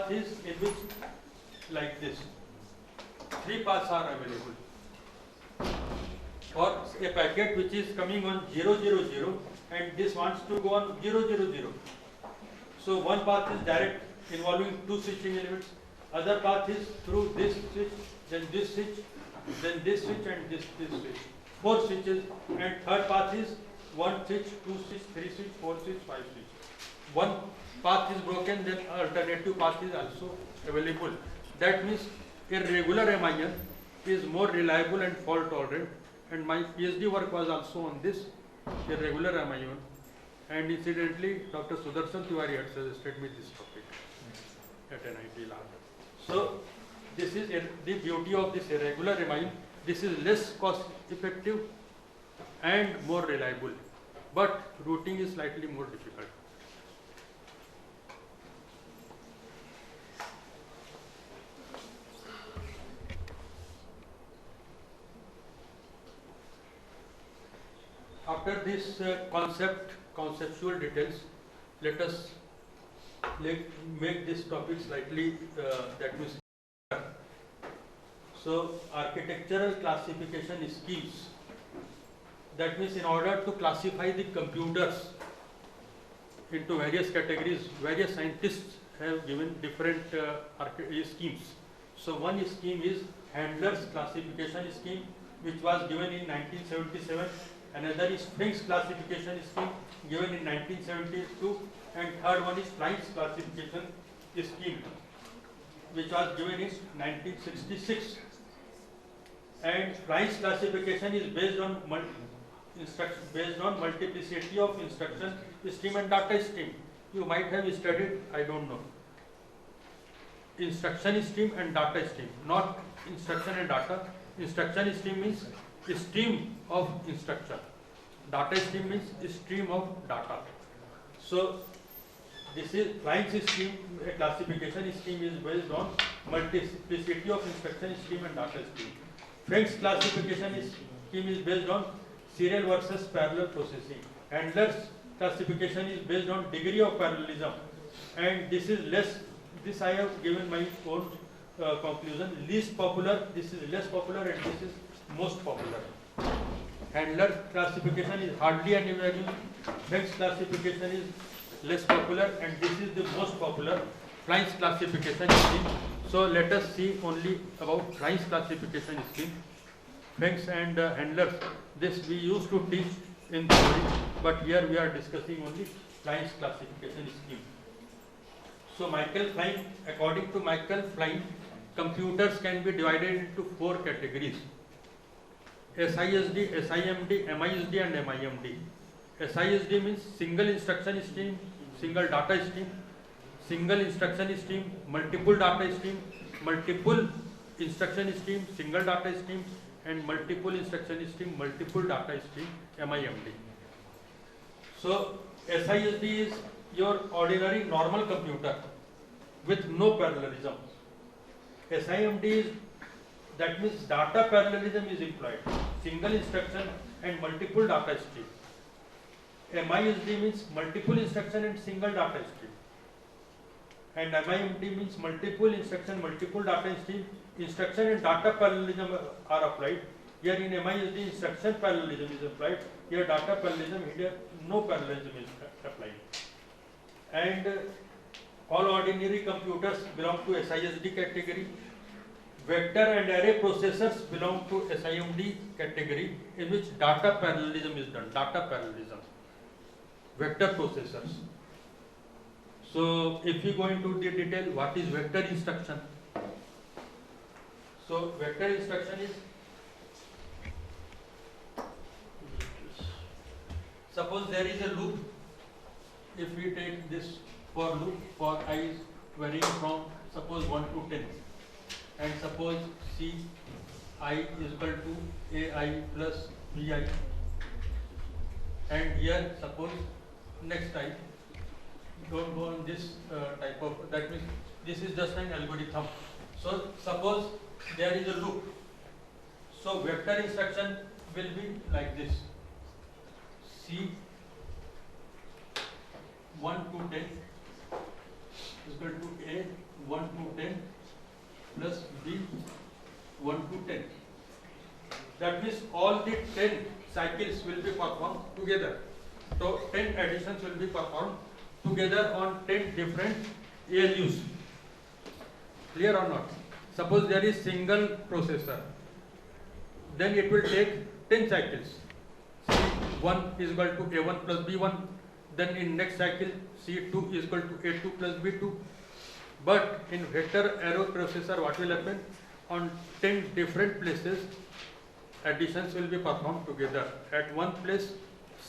path is in which like this. 3 paths are available. For a packet which is coming on 000 and this wants to go on 000. So one path is direct involving 2 switching elements. Other path is through this switch, then this switch, then this switch and this switch. 4 switches, and third path is 1 switch, 2 switch, 3 switch, 4 switch, 5 switch. One path is broken, then alternative path is also available. That means a regular MIN is more reliable and fault tolerant, and my PhD work was also on this irregular MIN, and incidentally Dr. Sudarshan Tiwari had suggested me this topic at NIT Lahore. So this is the beauty of this irregular MIN. This is less cost effective and more reliable, but routing is slightly more difficult. After this conceptual details, let us make this topic slightly that means. So architectural classification schemes. That means in order to classify the computers into various categories, various scientists have given different schemes. So one scheme is Handler's classification scheme, which was given in 1977. Another is Fink's classification scheme given in 1972, and third one is Flynn's classification scheme, which was given in 1966. And Flynn's classification is based on multiplicity of instruction stream and data stream. You might have studied, I don't know, instruction stream and data stream, not instruction and data. Instruction stream means stream of instruction. Data stream means stream of data. So this is Flynn's scheme. A classification scheme is based on multiplicity of instruction stream and data stream. Fink's classification scheme is based on serial versus parallel processing. Handler's classification is based on degree of parallelism, and this is less. This I have given my own conclusion. Least popular. This is less popular, and this is most popular. Handler's classification is hardly any value. Fink's classification is less popular, and this is the most popular. Flynn's classification scheme. So let us see only about Flynn's classification scheme. Fink's and Handler's, this we used to teach in theory, but here we are discussing only Flynn's classification scheme. So Michael Flynn, according to Michael Flynn, computers can be divided into 4 categories: SISD, SIMD, MISD and MIMD. SISD means single instruction stream, single data stream, single instruction stream, multiple data stream, multiple instruction stream, single data stream, and multiple instruction stream, multiple data stream, MIMD. So SISD is your ordinary normal computer with no parallelism. SIMD is, that means data parallelism is employed, single instruction and multiple data stream. MISD means multiple instruction and single data stream. And MIMD means multiple instruction, multiple data stream. Instruction and data parallelism are applied. Here in MISD, instruction parallelism is applied. Here data parallelism, here no parallelism is applied. And all ordinary computers belong to SISD category. Vector and array processors belong to SIMD category, in which data parallelism is done. Data parallelism. Vector processors. So if you go into the detail, what is vector instruction? So vector instruction is, suppose there is a loop. If we take this for loop for I is varying from suppose 1 to 10, and suppose C I is equal to AI plus BI, and here suppose next I, don't go on this type of, that means this is just an algorithm. So suppose there is a loop. So vector instruction will be like this: C 1 to 10 is equal to A 1 to 10 plus B 1 to 10. That means all the 10 cycles will be performed together. So 10 additions will be performed together on 10 different ALUs. Clear or not? Suppose there is single processor, then it will take 10 cycles. C1 is equal to A1 plus B1, then in next cycle C2 is equal to A2 plus B2. But in vector arrow processor, what will happen? On 10 different places, additions will be performed together. At one place,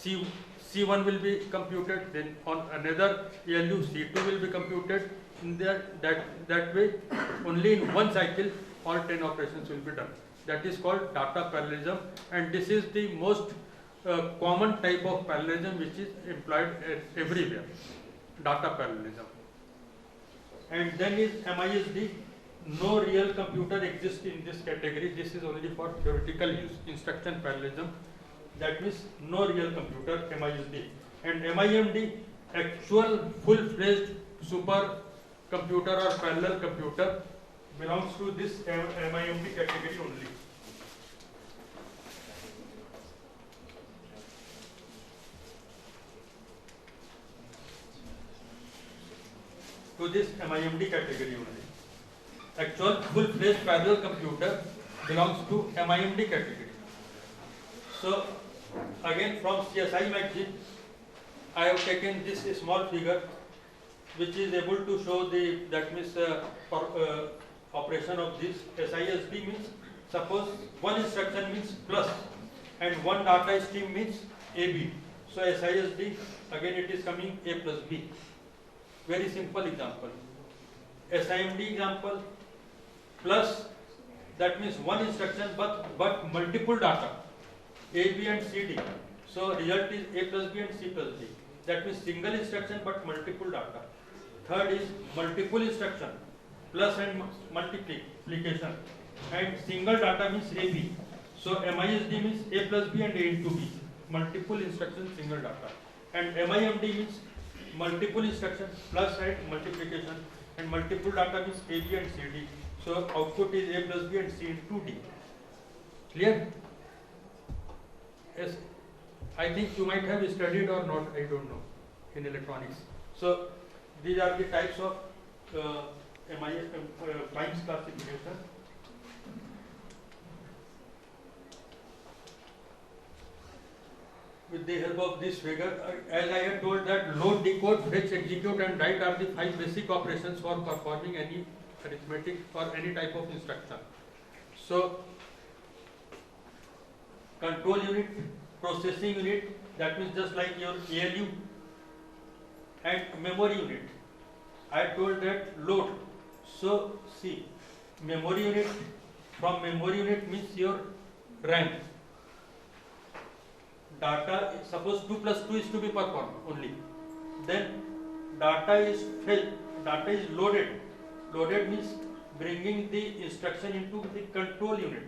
C1 will be computed, then on another ALU C2 will be computed. In that way, only in one cycle, all 10 operations will be done. That is called data parallelism, and this is the most common type of parallelism which is employed everywhere. Data parallelism. And then is MISD. No real computer exists in this category. This is only for theoretical use. Instruction parallelism. That means no real computer, MISD. And MIMD, actual full-fledged super computer or parallel computer, belongs to this MIMD category only. To this MIMD category only. Actual full-fledged parallel computer belongs to MIMD category. So again from CSI magazine, I have taken this small figure which is able to show that means operation of this. SISD means, suppose one instruction means plus and one data stream means AB. So SISD, again it is coming A plus B. Very simple example. SIMD example, plus, that means one instruction but multiple data, A, B and C, D. So result is A plus B and C plus D. That means single instruction but multiple data. Third is multiple instruction, plus and multiplication. And single data means AB. So MISD means A plus B and A into B. Multiple instruction, single data. And MIMD means multiple instruction plus and multiplication, and multiple data means A, B and C, D. So output is A plus B and C into D. Clear? Yes. I think you might have studied or not, I don't know, in electronics. So these are the types of times classification. With the help of this figure, as I have told that load, decode, fetch, execute and write are the 5 basic operations for performing any arithmetic or any type of instruction. So control unit, processing unit, that means just like your ALU, and memory unit. I told that load. So see, memory unit, from memory unit means your RAM. Data, suppose 2 plus 2 is to be performed only. Then data is fetched, data is loaded. Loaded means bringing the instruction into the control unit.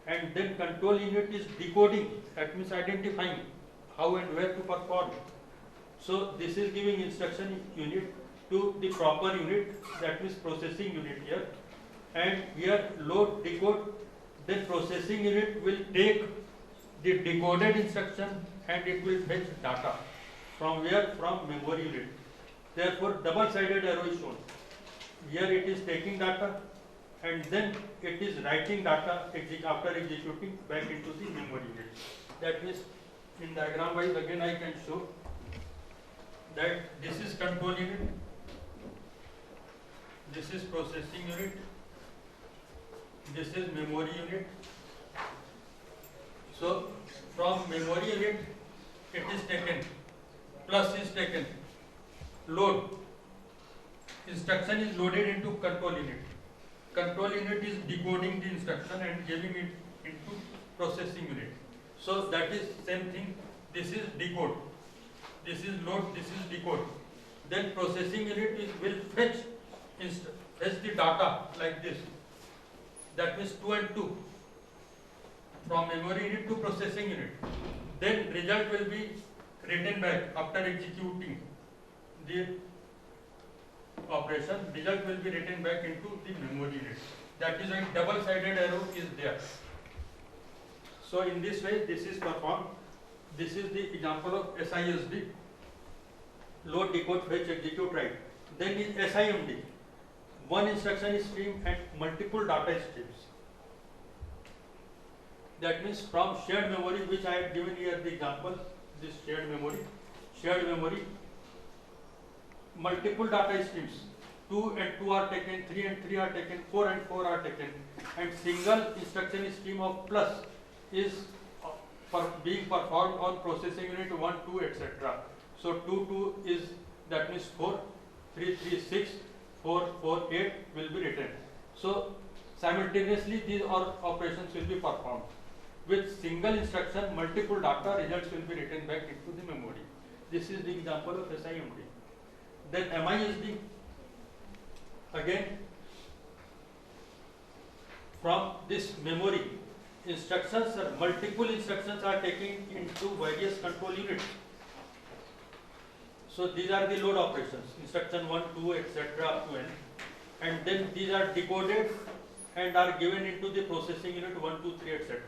And then control unit is decoding, that means identifying how and where to perform. So this is giving instruction unit to the proper unit, that means processing unit here. And here load, decode, then processing unit will take the decoded instruction and it will fetch data. From where? From memory unit. Therefore double-sided arrow is shown. Here it is taking data and then it is writing data after executing back into the memory unit. That means in diagram wise again I can show that this is control unit, this is processing unit, this is memory unit. So from memory unit it is taken, plus is taken, load, instruction is loaded into control unit. Control unit is decoding the instruction and giving it into processing unit. So that is same thing. This is decode, this is load, this is decode. Then processing unit will fetch the data like this. That means 2 and 2 from memory unit to processing unit. Then result will be written back after executing. The operation, result will be written back into the memory unit. That is why double-sided arrow is there. So in this way, this is performed. This is the example of SISD, load, decode, fetch, execute, write. Then is SIMD, one instruction stream and multiple data streams. That means from shared memory, which I have given here the example, this shared memory, multiple data streams, 2 and 2 are taken, 3 and 3 are taken, 4 and 4 are taken, and single instruction stream of plus is being performed on processing unit 1, 2, etc. So 2, 2 is, that means 4, 3, 3, 6, 4, 4, 8 will be written. So simultaneously these operations will be performed. With single instruction, multiple data results will be written back into the memory. This is the example of SIMD. Then MISD, again from this memory, instructions are multiple instructions are taken into various control units. So these are the load operations, instruction 1, 2, etc. up to n, and then these are decoded and are given into the processing unit 1, 2, 3, etc.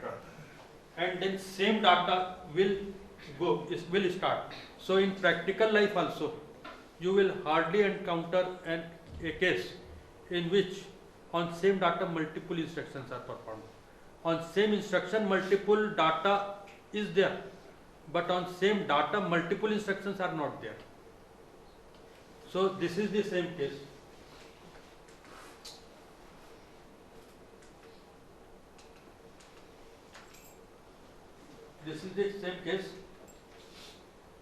And then same data will start. So in practical life also, you will hardly encounter a case in which on same data multiple instructions are performed. On same instruction multiple data is there, but on same data multiple instructions are not there. So this is the same case. This is the same case.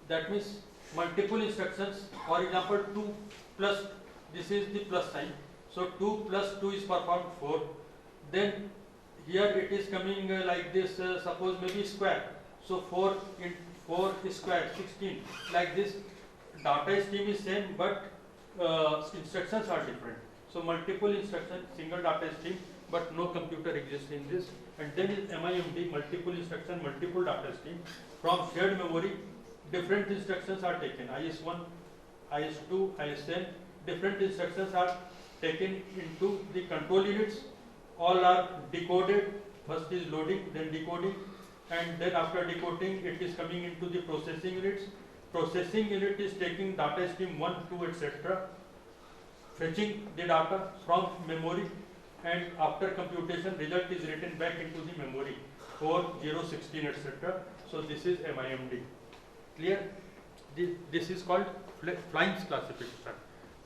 That means multiple instructions, for example 2 plus, this is the plus sign. So 2 plus 2 is performed 4. Then here it is coming like this, suppose maybe square. So 4 in 4 is square, 16. Like this, data stream is same, but instructions are different. So multiple instruction, single data stream, but no computer exists in this. And then is MIMD, multiple instruction, multiple data stream. From shared memory, different instructions are taken. IS1, IS2, ISN, different instructions are taken into the control units. All are decoded. First is loading, then decoding, and then after decoding, it is coming into the processing units. Processing unit is taking data stream 1, 2, etc., fetching the data from memory, and after computation, result is written back into the memory 4, 0, 16, etc. So this is MIMD. Clear? This is called Flink's classification.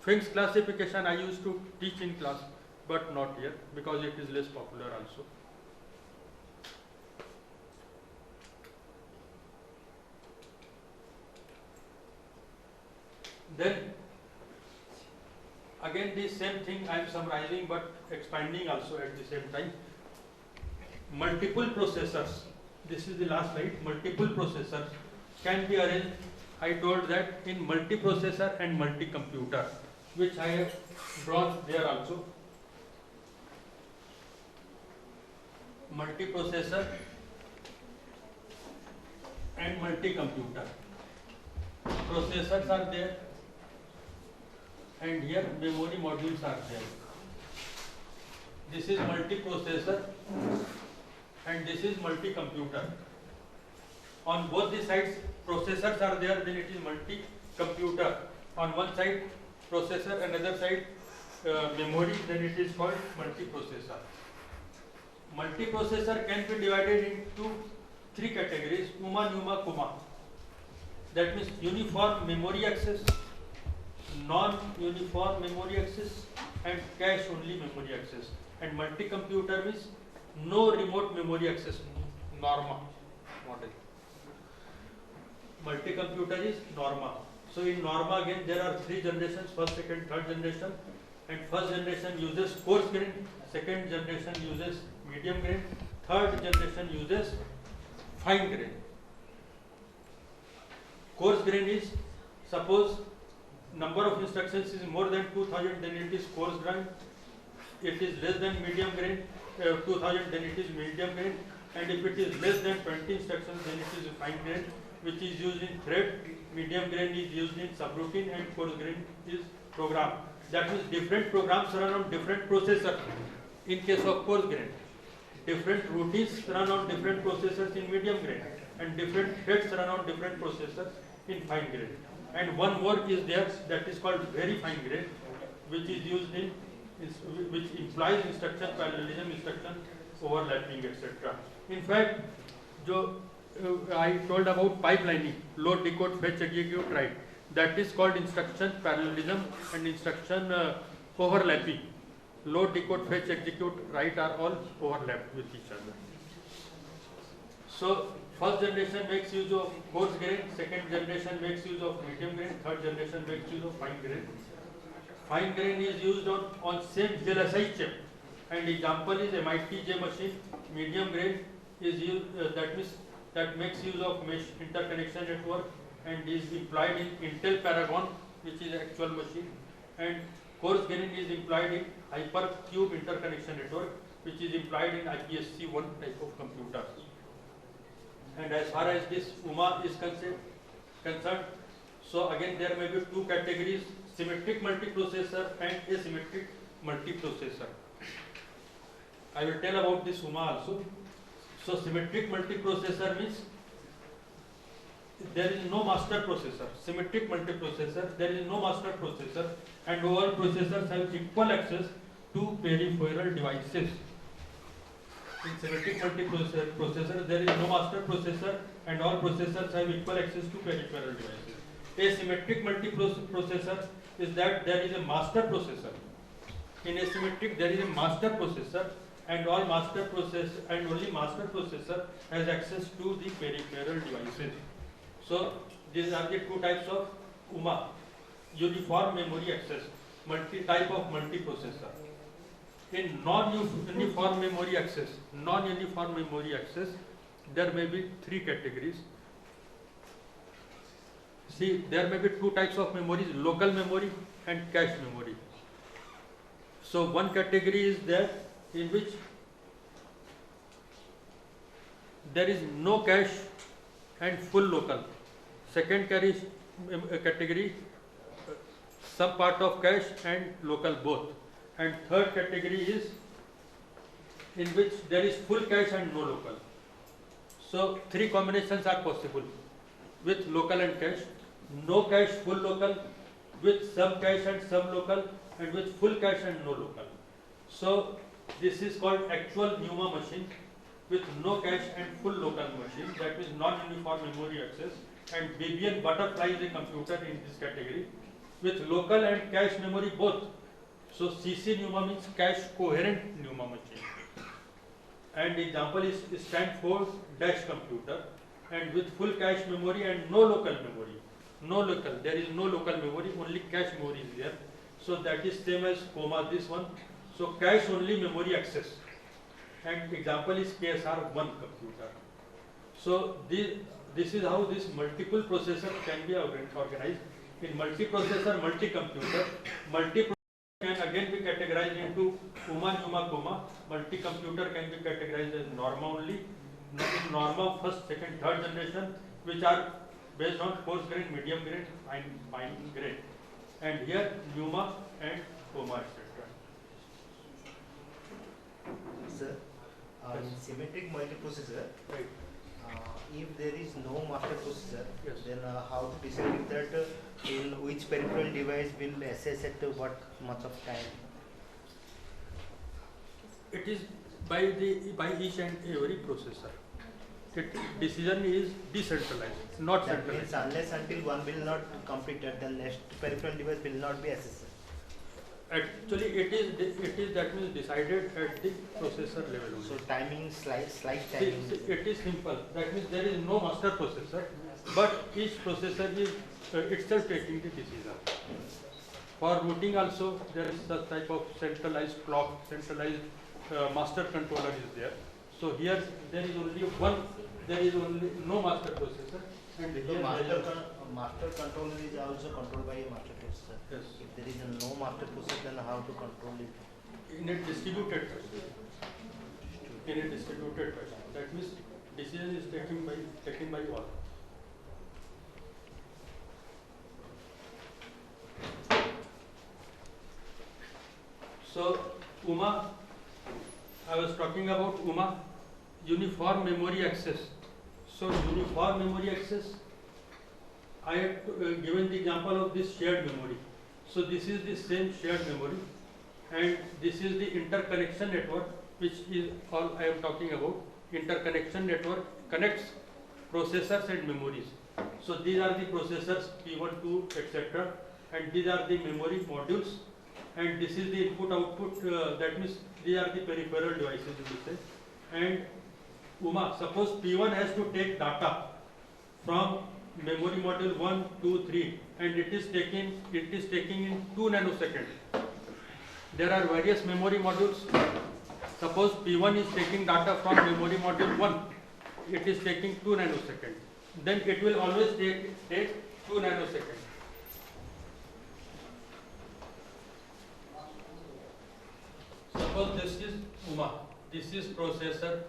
Flink's classification I used to teach in class, but not here because it is less popular also. Then again the same thing I am summarizing but expanding also at the same time. Multiple processors, this is the last slide. Multiple processors can be arranged, I told that, in multiprocessor and multi-computer, which I have drawn there also. Multiprocessor and multi-computer. Processors are there, and here memory modules are there. This is multiprocessor and this is multi-computer. On both the sides processors are there, then it is multi-computer. On one side processor, another side memory, then it is called multiprocessor. Multiprocessor can be divided into 3 categories: UMA, NUMA, CUMA. That means uniform memory access, non-uniform memory access, and cache-only memory access. And multi-computer means no remote memory access, NORMA model. Multi-computer is NORMA. So in NORMA again there are 3 generations: first, second, third generation. And first generation uses coarse grain, second generation uses medium grain, third generation uses fine grain. Coarse grain is, suppose number of instructions is more than 2000, then it is coarse grain. It is less than medium grain, 2000, then it is medium grain. And if it is less than 20 instructions, then it is fine grain, which is used in thread. Medium grain is used in subroutine, and coarse grain is program. That means different programs run on different processors in case of coarse grain. Different routines run on different processors in medium grain, and different threads run on different processors in fine grain. And one more is there that is called very fine grain, which is used in which implies instruction parallelism, instruction overlapping, etc. In fact, I told about pipelining, load, decode, fetch, execute, write. That is called instruction parallelism and instruction overlapping. Load, decode, fetch, execute, write are all overlapped with each other. So first generation makes use of coarse grain, second generation makes use of medium grain, third generation makes use of fine grain. Fine grain is used on same VLSI chip, and example is MIT J machine. Medium grain is used, that makes use of mesh interconnection network and is employed in Intel Paragon, which is actual machine, and coarse grain is employed in Hypercube interconnection network, which is employed in IPSC-1 type of computer. And as far as this UMA is concerned, so again there may be two categories: symmetric multiprocessor and asymmetric multiprocessor. I will tell about this UMA also. So symmetric multiprocessor means there is no master processor. Symmetric multiprocessor, there is no master processor, and all processors have equal access to peripheral devices. In symmetric multiprocessor, there is no master processor, and all processors have equal access to peripheral devices. Asymmetric multiprocessor is that there is a master processor. In asymmetric, there is a master processor, and all master process and only master processor has access to the peripheral devices. So these are the two types of UMA: uniform memory access, type of multiprocessor. In non-uniform memory access, there may be three categories. See, there may be two types of memories: local memory and cache memory. So one category is there in which there is no cache and full local. Second category, some part of cache and local both. And third category is in which there is full cache and no local. So three combinations are possible with local and cache: no cache, full local; with some cache and some local; and with full cache and no local. So this is called actual NUMA machine with no cache and full local machine, that is non-uniform memory access. And Babian Butterfly is a computer in this category with local and cache memory both. So CC NUMA means cache coherent NUMA machine. And example is Stanford Dash computer, and with full cache memory and no local memory. No local, there is no local memory, only cache memory is there. So that is same as COMA, this one. So cache only memory access. And example is KSR-1 computer. So this is how this multiple processor can be organized. In multiprocessor, multi-computer, can again be categorized into UMA, NUMA, COMA. Multi-computer can be categorized as NORMA only. In NORMA, first, second, third generation, which are based on coarse grain, medium grain, fine grain. And here NUMA and COMA, etc. Sir, in symmetric multiprocessor, Right. If there is no master processor, Yes. then how to decide that in which peripheral device will access at what much of time? It is by each and every processor. Decision is decentralized, not That means centralized. unless until one will not complete it, then next peripheral device will not be accessed. Actually, it is that means decided at the processor level only. So timing, slice See, timing. it is simple. That means there is no master processor, but each processor is itself taking the decision. For routing also, there is such type of centralized clock, centralized master controller is there. So here there is only one, there is only no master processor, and The here master controller is also controlled by a master processor. yes, If there is no master processor, then how to control it? in a distributed fashion. In a distributed fashion. That means decision is taken by all. So UMA, I was talking about UMA, uniform memory access. So uniform memory access, I had given the example of this shared memory. So this is the same shared memory, and this is the interconnection network, which is all I am talking about. Interconnection network connects processors and memories. So these are the processors P1, 2, etc. and these are the memory modules, and this is the input output, that means these are the peripheral devices, you will say. And UMA, suppose P1 has to take data from memory module 1, 2, 3 and it is taking in 2 nanoseconds. There are various memory modules. Suppose P1 is taking data from memory module 1, it is taking 2 nanoseconds. Then it will always take 2 nanoseconds. Suppose this is UMA, this is processor